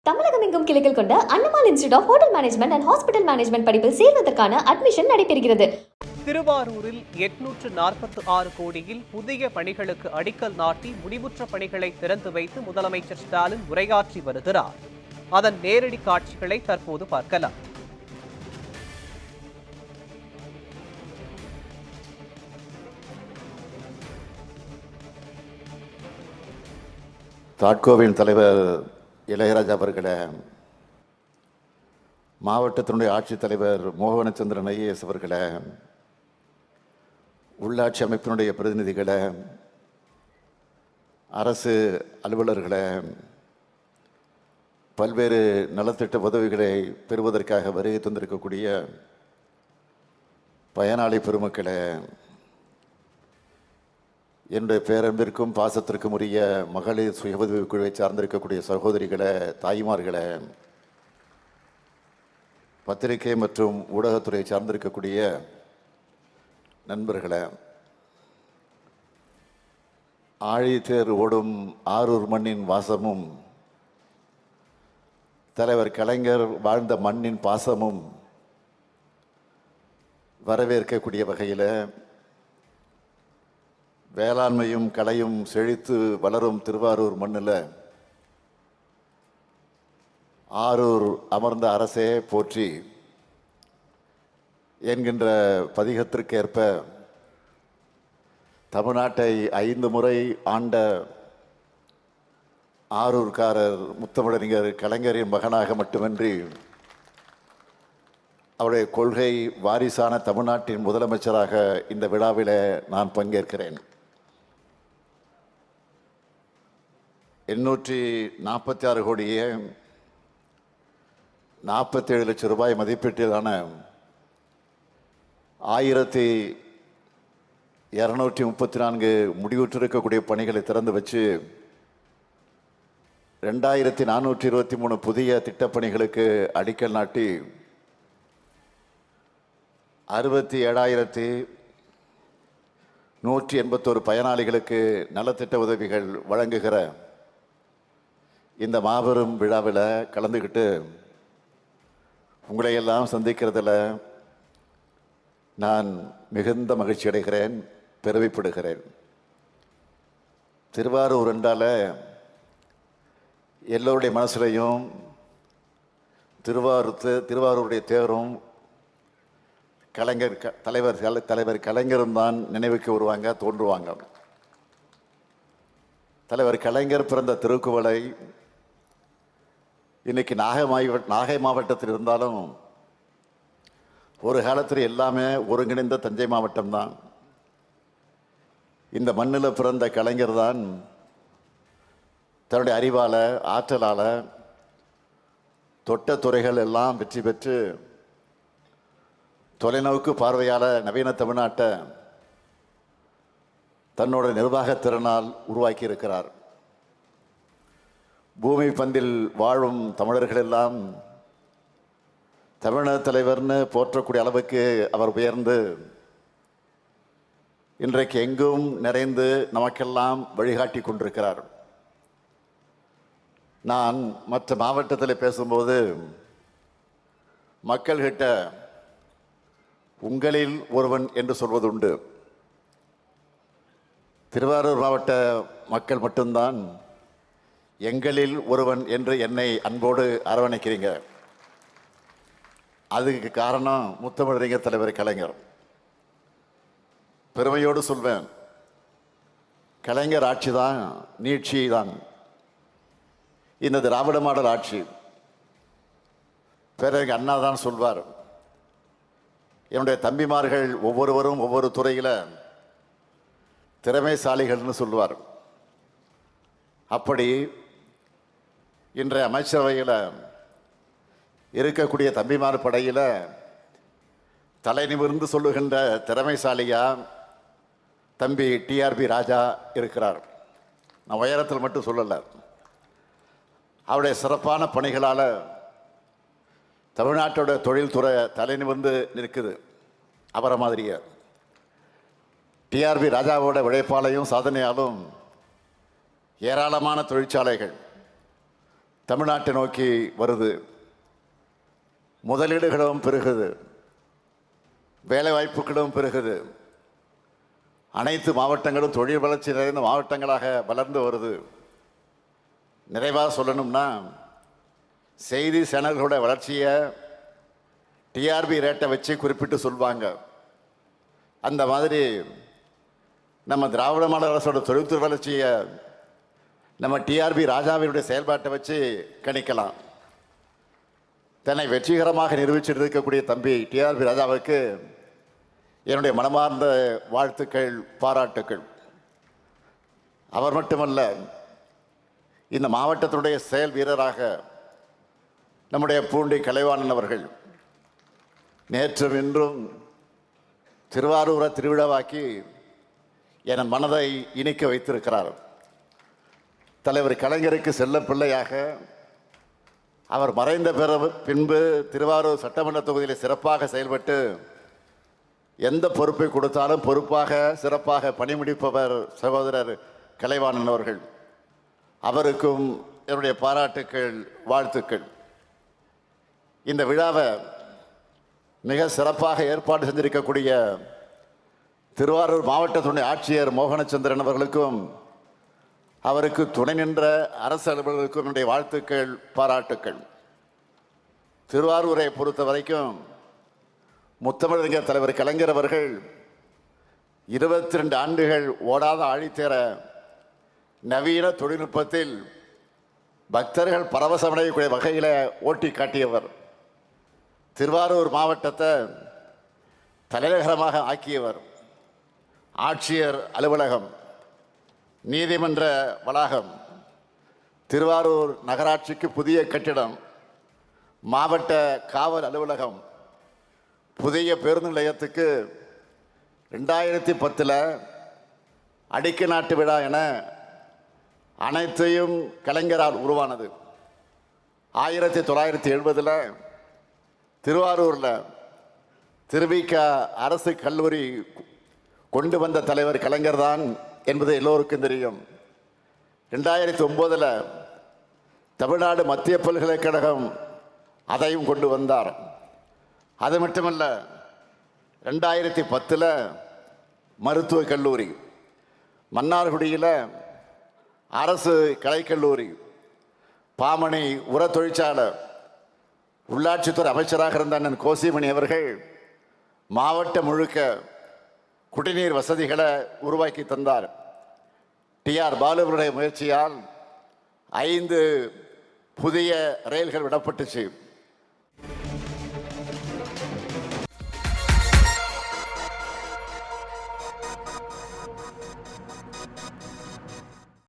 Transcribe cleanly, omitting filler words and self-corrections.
தமிழகம் எங்கும் கிளைகள் கொண்ட Annamal institute of hotel management and hospital management படிப்பில் சேர்வதற்கான அட்மிஷன் நடைபெறுகிறது. திருவாரூரில் 846 கோடியில் புதிய பணிகளுக்கு அடிக்கல் நாட்டி முடிவுற்ற பணிகளை திறந்து வைத்து முதலமைச்சர் ஸ்டாலின் உரையாற்றி வருகிறார். அதன் நேரடி காட்சிகளை தற்போது பார்க்கலாம். தாட்கோவின் தலைவர் இளையராஜா அவர்களே, மாவட்டத்தினுடைய ஆட்சித்தலைவர் மோகனச்சந்திரன் ஐஏஎஸ் அவர்களே, உள்ளாட்சி அமைப்பினுடைய பிரதிநிதிகளே, அரசு அலுவலர்களே, பல்வேறு நலத்திட்ட உதவிகளை பெறுவதற்காக வருகை தந்திருக்கக்கூடிய பயனாளி பெருமக்களே, என்னுடைய பேரன்பிற்கும் பாசத்திற்கும் உரிய மகளிர் சுய உதவி குழுவை சார்ந்திருக்கக்கூடிய சகோதரிகளே, தாய்மார்களே, பத்திரிகை மற்றும் ஊடகத்துறை சார்ந்திருக்கக்கூடிய நண்பர்களே, ஆழித்தேர் ஓடும் ஆரூர் மண்ணின் வாசமும் தலைவர் கலைஞர் வாழ்ந்த மண்ணின் பாசமும் வரவேற்கக்கூடிய வகையில் வேளாண்மையும் கலையும் செழித்து வளரும் திருவாரூர் மண்ணில் ஆரூர் அமர்ந்த அரசே போற்றி என்கின்ற பதிகத்திற்கேற்ப தமிழ்நாட்டை 5 முறை ஆண்ட ஆரூர்காரர் முத்தமிழறிஞர் கலைஞரின் மகனாக மட்டுமின்றி அவருடைய கொள்கை வாரிசான தமிழ்நாட்டின் முதலமைச்சராக இந்த விழாவில் நான் பங்கேற்கிறேன். 846 கோடியே 47 லட்சம் ரூபாய் மதிப்பீட்டிலான 1234 முடிவுற்றிருக்கக்கூடிய பணிகளை திறந்து வச்சு 2423 புதிய திட்டப்பணிகளுக்கு அடிக்கல் நாட்டி 67,181 பயனாளிகளுக்கு நலத்திட்ட உதவிகள் வழங்குகிற இந்த மாபெரும் விழாவில் கலந்துக்கிட்டு உங்களையெல்லாம் சந்திக்கிறதுல நான் மிகுந்த மகிழ்ச்சி அடைகிறேன், பெருமைப்படுகிறேன். திருவாரூர் என்றால் எல்லோருடைய மனசுலையும் திருவாரூருடைய தேரும் தலைவர் கலைஞரும் தான் நினைவுக்கு வருவாங்க, தோன்றுவாங்க. தலைவர் கலைஞர் பிறந்த திருக்குவளை இன்னைக்கு நாகை மாவட்டத்தில் இருந்தாலும் ஒரு காலத்தில் எல்லாமே ஒருங்கிணைந்த தஞ்சை மாவட்டம்தான். இந்த மண்ணில் பிறந்த கலைஞர் தான் தன்னுடைய அறிவால் ஆற்றலால் தொட்ட துறைகள் எல்லாம் வெற்றி பெற்று தொலைநோக்கு பார்வையால் நவீன தமிழ்நாட்டை தன்னோட நிர்வாகத்திறனால் உருவாக்கி இருக்கிறார். பூமி பந்தில் வாழும் தமிழர்கள் எல்லாம் தமிழக தலைவர்னு போற்றக்கூடிய அளவுக்கு அவர் உயர்ந்து இன்றைக்கு எங்கும் நிறைந்து நமக்கெல்லாம் வழிகாட்டி கொண்டிருக்கிறார். நான் மற்ற மாவட்டத்தில் பேசும்போது மக்கள்கிட்ட உங்களில் ஒருவன் என்று சொல்வது உண்டு. திருவாரூர் மாவட்ட மக்கள் மட்டும்தான் எங்களில் ஒருவன் என்று என்னை அன்போடு அரவணைக்கிறீங்க. அதுக்கு காரணம் முத்தமிழறிஞர் தலைவர் கலைஞர். பெருமையோடு சொல்வேன், கலைஞர் ஆட்சி தான் நீட்சி தான் இந்த திராவிட மாடல் ஆட்சி. பேரறிஞர் அண்ணா தான் சொல்வார், என்னுடைய தம்பிமார்கள் ஒவ்வொருவரும் ஒவ்வொரு துறையில் திறமைசாலிகள்னு சொல்லுவார். அப்படி இன்றைய அமைச்சரவையில் இருக்கக்கூடிய தம்பிமார் படையில் தலை நிமிர்ந்து சொல்லுகின்ற திறமைசாலியா தம்பி டிஆர்பி ராஜா இருக்கிறார். நான் உயரத்தில் மட்டும் சொல்லலை, அவருடைய சிறப்பான பணிகளால் தமிழ்நாட்டோட தொழில்துறை தலை நிமிர்ந்து நிற்குது. அவரை மாதிரியே டிஆர்பி ராஜாவோட உழைப்பாலையும் சாதனையாலும் ஏராளமான தொழிற்சாலைகள் தமிழ்நாட்டை நோக்கி வருது. முதலீடுகளும் பெருகுது, வேலை வாய்ப்புகளும் பெருகுது. அனைத்து மாவட்டங்களும் தொழில் வளர்ச்சி நிறைந்த மாவட்டங்களாக வளர்ந்து வருது. நிறைவாக சொல்லணும்னா, செய்தி சேனல்களோட வளர்ச்சியை டிஆர்பி ரேட்டை வச்சு குறிப்பிட்டு சொல்லுவாங்க. அந்த மாதிரி நம்ம திராவிட மாடல் அரசோட தொழில்துறை வளர்ச்சியை நம்ம டிஆர்பி ராஜாவினுடைய செயல்பாட்டை வச்சு கணிக்கலாம். தன்னை வெற்றிகரமாக நிரூபிச்சுட்டு இருக்கக்கூடிய தம்பி டிஆர்பி ராஜாவுக்கு என்னுடைய மனமார்ந்த வாழ்த்துக்கள், பாராட்டுக்கள். அவர் மட்டுமல்ல, இந்த மாவட்டத்தினுடைய செயல் வீரராக நம்முடைய பூண்டி கலைவாணன் அவர்கள் நேற்றும் இன்றும் திருவாரூரை திருவிழாவாக்கி என் மனதை இனிக்க வைத்திருக்கிறார். தலைவர் கலைஞருக்கு செல்ல பிள்ளையாக அவர் மறைந்த பின்பு திருவாரூர் சட்டமன்ற தொகுதியில் சிறப்பாக செயல்பட்டு எந்த பொறுப்பை கொடுத்தாலும் பொறுப்பாக சிறப்பாக பணிமுடிப்பவர் சகோதரர் கலைவாணன் அவர்கள். அவருக்கும் என்னுடைய பாராட்டுக்கள், வாழ்த்துக்கள். இந்த விழாவை மிக சிறப்பாக ஏற்பாடு செஞ்சிருக்கக்கூடிய திருவாரூர் மாவட்டத்துடைய ஆட்சியர் மோகனச்சந்திரன் அவர்களுக்கும் அவருக்கு துணை நின்ற அரசு அலுவலர்களுக்கும் என்னுடைய வாழ்த்துக்கள், பாராட்டுக்கள். திருவாரூரை பொறுத்த வரைக்கும் முத்தமிழறிஞர் தலைவர் கலைஞர் அவர்கள் 22 ஆண்டுகள் ஓடாத ஆழித்தேர நவீன தொழில்நுட்பத்தில் பக்தர்கள் பரவசமடையக்கூடிய வகையில் ஓட்டி காட்டியவர். திருவாரூர் மாவட்டத்தை தலைநகரமாக ஆக்கியவர். ஆட்சியர் அலுவலகம், நீதிமன்ற வளாகம், திருவாரூர் நகராட்சிக்கு புதிய கட்டிடம், மாவட்ட காவல் அலுவலகம், புதிய பேருந்து நிலையத்துக்கு 2010 அடிக்க நாட்டு விழா என அனைத்தையும் கலைஞரால் உருவானது. 1970 திருவாரூரில் திருவிக அரசு கல்லூரி கொண்டு வந்த தலைவர் கலைஞர் தான் என்பது எல்லோருக்கும் தெரியும். 2009 தமிழ்நாடு மத்திய பல்கலைக்கழகம் அதையும் கொண்டு வந்தார். அது மட்டுமல்ல, 2010 மருத்துவக் கல்லூரி, மன்னார்குடியில் அரசு கலைக்கல்லூரி, பாமணி உர தொழிற்சாலை, உள்ளாட்சித்துறை அமைச்சராக இருந்த அண்ணன் கோசிமணி அவர்கள் மாவட்டம் முழுக்க குடிநீர் வசதிகளை உருவாக்கி தந்தார். டிஆர் பாலுவருடைய முயற்சியால் 5 புதிய ரயில்கள் விடப்பட்டுச்சு.